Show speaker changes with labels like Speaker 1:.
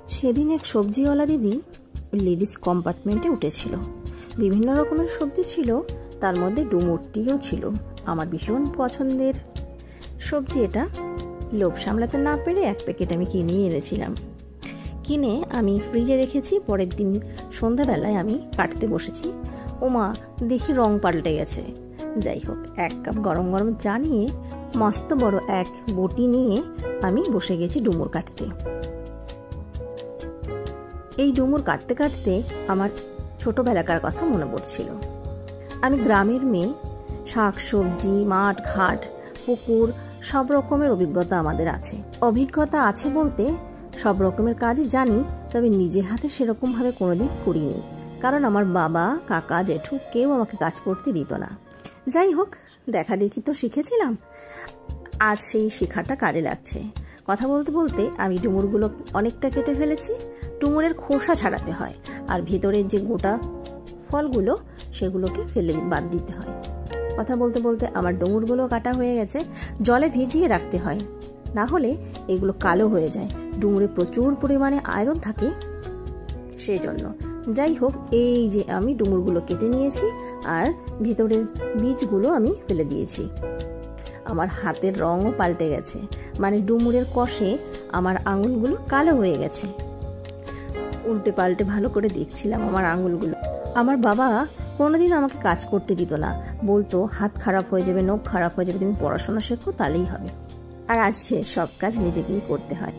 Speaker 1: সেদিন এক সবজিওয়ালা দিদি লেডিস কম্পার্টমেন্টে উঠেছিল। বিভিন্ন রকমের সবজি ছিল, তার মধ্যে ডুমুরটিও ছিল। আমার ভীষণ পছন্দের সবজি এটা। লোভ সামলাতে না পেরে এক প্যাকেট আমি কিনে এনেছিলাম। কিনে আমি ফ্রিজে রেখেছি। পরের দিন সন্ধ্যাবেলায় আমি কাটতে বসেছি। ওমা, দেখি রং পাল্টে গেছে। যাই হোক, এক কাপ গরম গরম চা নিয়ে মস্ত বড় এক বটি নিয়ে আমি বসে গেছি ডুমুর কাটতে। এই ডুমুর কাটতে কাটতে আমার ছোটবেলাকার কথা মনে পড়ছিল। আমি গ্রামের মেয়ে, শাক সবজি, মাঠ ঘাট, পুকুর সব রকমের অভিজ্ঞতা আমাদের আছে। অভিজ্ঞতা আছে বলতে সব রকমের কাজই জানি, তবে নিজে হাতে সেরকমভাবে কোনোদিন করিনি, কারণ আমার বাবা, কাকা, জেঠু কেউ আমাকে কাজ করতে দিত না। যাই হোক, দেখা দেখি তো শিখেছিলাম, আর সেই শেখাটা কাজে লাগছে। কথা বলতে বলতে আমি ডুমুরগুলো অনেকটা কেটে ফেলেছি। ডুমুরের খোসা ছাড়াতে হয়, আর ভেতরের যে গোটা ফলগুলো সেগুলোকে ফেলে বাদ দিতে হয়। কথা বলতে বলতে আমার ডুমুরগুলো কাটা হয়ে গেছে। জলে ভিজিয়ে রাখতে হয়, না হলে এগুলো কালো হয়ে যায়। ডুমুরে প্রচুর পরিমাণে আয়রন থাকে, সেই জন্য। যাই হোক, এই যে আমি ডুমুরগুলো কেটে নিয়েছি, আর ভিতরের বীজগুলো আমি ফেলে দিয়েছি। আমার হাতের রঙও পাল্টে গেছে, মানে ডুমুরের কষে আমার আঙুলগুলো কালো হয়ে গেছে। উল্টে পাল্টে ভালো করে দেখছিলাম আমার আঙুলগুলো। আমার বাবা কোনোদিন আমাকে কাজ করতে দিত না, বলতো হাত খারাপ হয়ে যাবে, নখ খারাপ হয়ে যাবে, তুমি পড়াশোনা শেখো তাহলেই হবে। আর আজকে সব কাজ নিজেকেই করতে হয়।